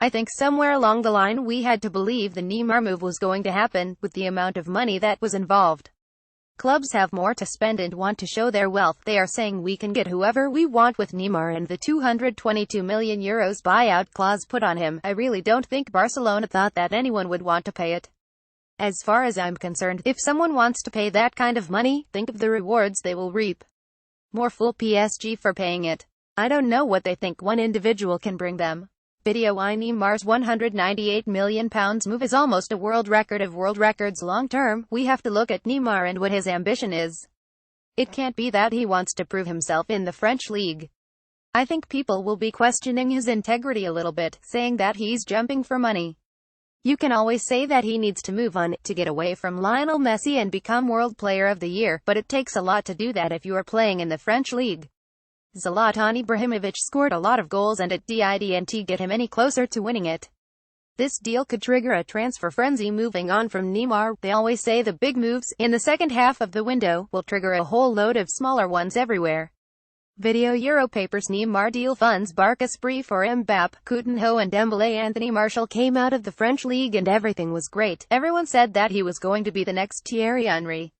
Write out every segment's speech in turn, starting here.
I think somewhere along the line we had to believe the Neymar move was going to happen, with the amount of money that was involved. Clubs have more to spend and want to show their wealth. They are saying we can get whoever we want with Neymar and the €222 million buyout clause put on him. I really don't think Barcelona thought that anyone would want to pay it. As far as I'm concerned, if someone wants to pay that kind of money, think of the rewards they will reap. More fool PSG for paying it. I don't know what they think one individual can bring them. Video why Neymar's £198 million move is almost a world record of world records long term. We have to look at Neymar and what his ambition is. It can't be that he wants to prove himself in the French league. I think people will be questioning his integrity a little bit, saying that he's jumping for money. You can always say that he needs to move on, to get away from Lionel Messi and become World Player of the Year, but it takes a lot to do that if you are playing in the French league. Zlatan Ibrahimovic scored a lot of goals and it didn't get him any closer to winning it. This deal could trigger a transfer frenzy. Moving on from Neymar, they always say the big moves, in the second half of the window, will trigger a whole load of smaller ones everywhere. Video Europapers Neymar deal funds Barca spree for Mbappe, Coutinho and Dembélé. Anthony Martial came out of the French league and everything was great. Everyone said that he was going to be the next Thierry Henry.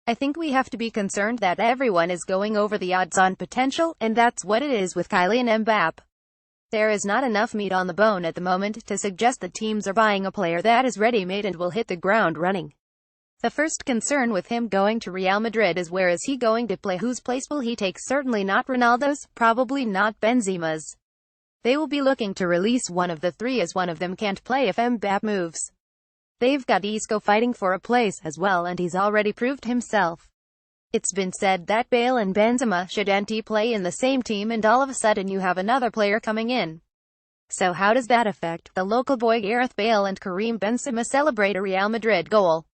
I think we have to be concerned that everyone is going over the odds on potential, and that's what it is with Kylian Mbappe. There is not enough meat on the bone at the moment to suggest that teams are buying a player that is ready-made and will hit the ground running. The first concern with him going to Real Madrid is where is he going to play, whose place will he take? Certainly not Ronaldo's, probably not Benzema's. They will be looking to release one of the three as one of them can't play if Mbappe moves. They've got Isco fighting for a place as well and he's already proved himself. It's been said that Bale and Benzema shouldn't play in the same team and all of a sudden you have another player coming in. So how does that affect the local boy? Gareth Bale and Karim Benzema celebrate a Real Madrid goal.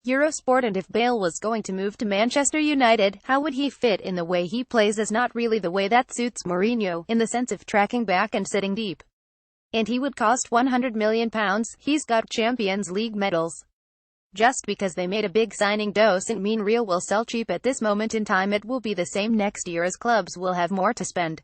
Eurosport. And if Bale was going to move to Manchester United, how would he fit in? The way he plays is not really the way that suits Mourinho, in the sense of tracking back and sitting deep. And he would cost £100 million. He's got Champions League medals. Just because they made a big signing doesn't mean Real will sell cheap at this moment in time. It will be the same next year as clubs will have more to spend.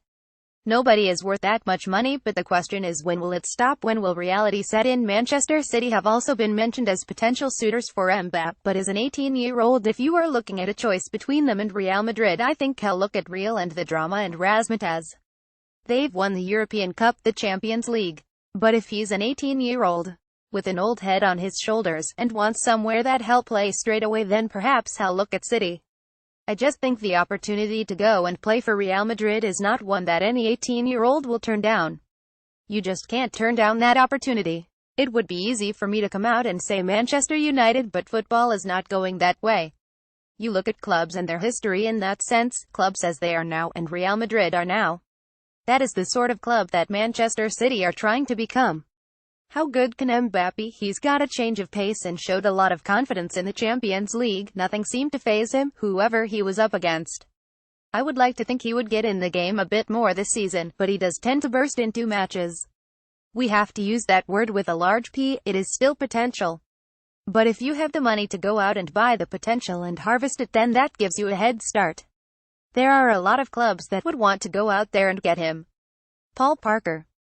Nobody is worth that much money, but the question is when will it stop? When will reality set in? Manchester City have also been mentioned as potential suitors for Mbappe, but as an 18-year-old, if you are looking at a choice between them and Real Madrid, I think I'll look at Real and the drama and razzmatazz. They've won the European Cup, the Champions League. But if he's an 18-year-old, with an old head on his shoulders, and wants somewhere that he'll play straight away, then perhaps I'll look at City. I just think the opportunity to go and play for Real Madrid is not one that any 18-year-old will turn down. You just can't turn down that opportunity. It would be easy for me to come out and say Manchester United, but football is not going that way. You look at clubs and their history in that sense. Clubs as they are now, and Real Madrid are now. That is the sort of club that Manchester City are trying to become. How good can Mbappe be? He's got a change of pace and showed a lot of confidence in the Champions League. Nothing seemed to faze him, whoever he was up against. I would like to think he would get in the game a bit more this season, but he does tend to burst into matches. We have to use that word with a large P. It is still potential. But if you have the money to go out and buy the potential and harvest it, then that gives you a head start. There are a lot of clubs that would want to go out there and get him. Paul Parker.